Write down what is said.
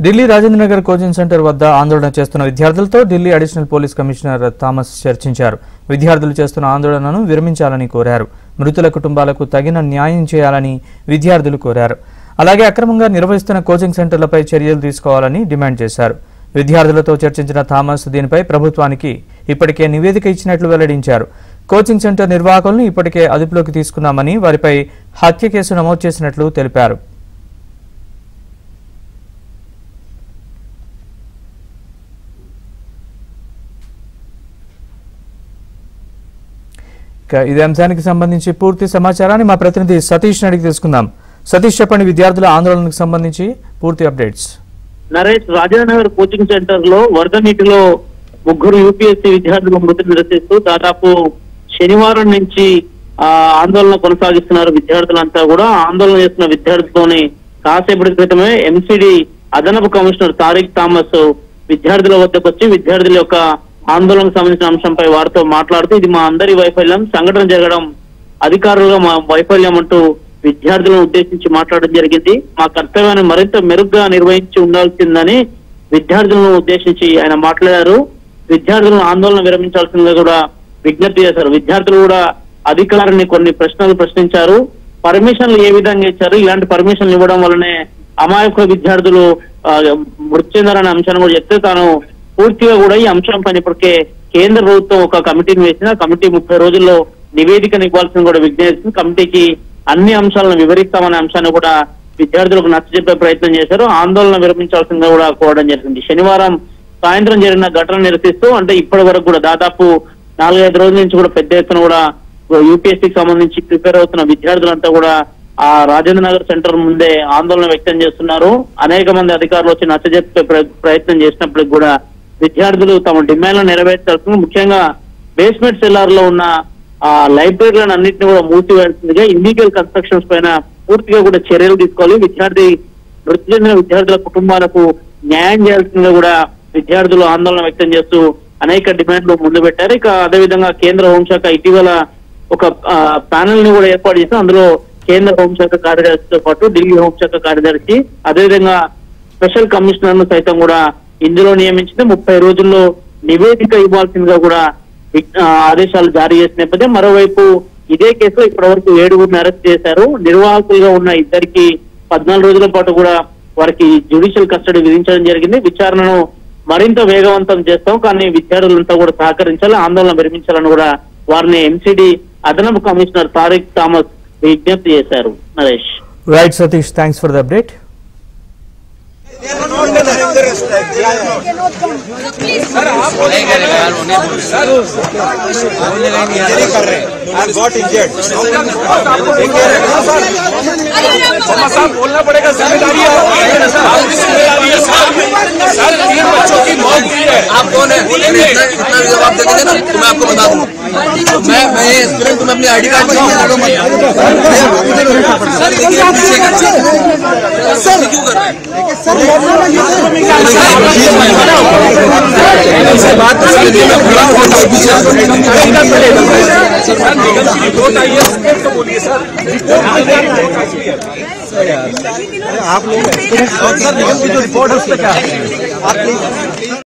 Delhi Rajendra Nagar coaching centre వద్ద ఆందోళన చేస్తున్న విద్యార్థులతో Delhi additional police commissioner Thomas చర్చించారు. విద్యార్థులు చేస్తున్న ఆందోళనను విరమించాలని కోరారు. మృతుల కుటుంబాలకు తగిన న్యాయం చేయాలని విద్యార్థులు కోరారు. అలాగే అక్రమంగా నిర్వహిస్తున్న కోచింగ్ సెంటర్లపై చర్యలు తీసుకోవాలని డిమాండ్ చేశారు. విద్యార్థులతో చర్చించిన థామస్ దీనిపై ప్రభుత్వానికి ఇప్పటికే నివేదిక ఇచ్చినట్లు వెల్లడించారు. కోచింగ్ సెంటర్ నిర్వాహకులను ఇప్పటికే అదుపులోకి తీసుకున్నామని, వారిపై హత్య కేసు నమోదు చేసినట్లు తెలిపారు. ఇదే అంశానికి సంబంధించి పూర్తి సమాచారాన్ని మా ప్రతినిధి సతీష్ అడిగి తెలుసుకుందాం. సతీష్, చెప్పండి, విద్యార్థుల ఆందోళనకు సంబంధించి పూర్తి updates. Naresh, Rajendra Nagar coaching centre లో వరద నీటిలో ముగ్గురు యూపీఎస్సీ విద్యార్థులు మృతి నిరసిస్తూ దాదాపు శనివారం నుంచి ఆందోళన కొనసాగిస్తున్నారు. విద్యార్థులంతా కూడా ఆందోళన చేస్తున్న విద్యార్థులతోని కాసేపటి క్రితమే ఎంసీడీ అదనపు కమిషనర్ తారిక్ థామస్ విద్యార్థుల వద్దకు వచ్చి విద్యార్థుల యొక్క ఆందోళనకు సంబంధించిన అంశంపై వారితో మాట్లాడుతూ ఇది మా అందరి వైఫల్యం, సంఘటన జరగడం అధికారులుగా మా వైఫల్యం అంటూ విద్యార్థులను ఉద్దేశించి మాట్లాడడం జరిగింది. మా కర్తవ్యాన్ని మరింత మెరుగ్గా నిర్వహించి ఉండాల్సిందని విద్యార్థులను ఉద్దేశించి ఆయన మాట్లాడారు. విద్యార్థులను ఆందోళన విరమించాల్సిందిగా కూడా విజ్ఞప్తి చేశారు. విద్యార్థులు కూడా అధికారిని కొన్ని ప్రశ్నలు ప్రశ్నించారు. పర్మిషన్లు ఏ విధంగా ఇచ్చారు, ఇలాంటి పర్మిషన్లు ఇవ్వడం వల్లనే అమాయక విద్యార్థులు మృతి చెందారనే అంశాన్ని కూడా చెప్తే తాను పూర్తిగా కూడా ఈ అంశం పైన ఇప్పటికే కేంద్ర ప్రభుత్వం ఒక కమిటీని వేసిన కమిటీ 30 రోజుల్లో నివేదికను ఇవ్వాల్సింది కూడా విజ్ఞప్తి. కమిటీకి అన్ని అంశాలను వివరిస్తామనే అంశాన్ని కూడా విద్యార్థులకు నచ్చజెప్పే ప్రయత్నం చేశారు. ఆందోళన విరమించాల్సిందిగా కూడా కోరడం జరిగింది. శనివారం సాయంత్రం జరిగిన ఘటన నిరసిస్తూ అంటే ఇప్పటి వరకు కూడా దాదాపు 4-5 రోజుల నుంచి కూడా పెద్ద ఎత్తున కూడా యూపీఎస్సీకి సంబంధించి ప్రిపేర్ అవుతున్న విద్యార్థులంతా కూడా ఆ రాజేంద్ర నగర్ సెంటర్ ముందే ఆందోళన వ్యక్తం చేస్తున్నారు. అనేక మంది అధికారులు వచ్చి నచ్చజెప్పే ప్రయత్నం చేసినప్పటికి కూడా విద్యార్థులు తమ డిమాండ్లను నెరవేర్చాల్సింది, ముఖ్యంగా బేస్మెంట్ సెల్లార్ లో ఉన్న లైబ్రరీలను అన్నింటినీ కూడా మూసివేయాల్సిందిగా ఇల్లీగల్ కన్స్ట్రక్షన్స్ పైన పూర్తిగా కూడా చర్యలు తీసుకోవాలి. మృతి చెందిన విద్యార్థుల కుటుంబాలకు న్యాయం చేయాల్సిందిగా కూడా విద్యార్థులు ఆందోళన వ్యక్తం చేస్తూ అనేక డిమాండ్లు ముందు పెట్టారు. ఇక అదేవిధంగా కేంద్ర హోంశాఖ ఇటీవల ఒక ప్యానెల్ ని కూడా ఏర్పాటు చేసి అందులో కేంద్ర హోంశాఖ కార్యదర్శితో పాటు ఢిల్లీ హోంశాఖ కార్యదర్శి అదేవిధంగా స్పెషల్ కమిషనర్ ను సైతం కూడా ఇందులో నియమించింది. 30 రోజుల్లో నివేదిక ఇవ్వాల్సిందిగా కూడా ఆదేశాలు జారీ చేసిన నేపథ్యం. మరోవైపు ఇదే కేసులో ఇప్పటి వరకు 7గురిని అరెస్ట్ చేశారు. నిర్వాహకులుగా ఉన్న ఇద్దరికి 14 రోజుల పాటు కూడా వారికి జ్యుడిషియల్ కస్టడీ విధించడం జరిగింది. విచారణను మరింత వేగవంతం చేస్తాం, కానీ విద్యార్థులంతా కూడా సహకరించాలి, ఆందోళన విరమించాలని కూడా వారిని ఎంసీడీ అదనపు కమిషనర్ తారిక్ థామస్ విజ్ఞప్తి చేశారు. Naresh. Right Satish, thanks for the update. बोलना पड़ेगा, जिम्मेदारी है, सर 3 बच्चों की मौत हुई है। आप कौन है? इतना जवाब देंगे ना तो मैं आपको बता दूं। मैं स्टूडेंट, तुम्हें अपनी आईडी कार्ड चाहिए सर, क्यों कर रहे हैं? बात तो बोलिए सर। आप लोग जो रिपोर्ट है उस पर क्या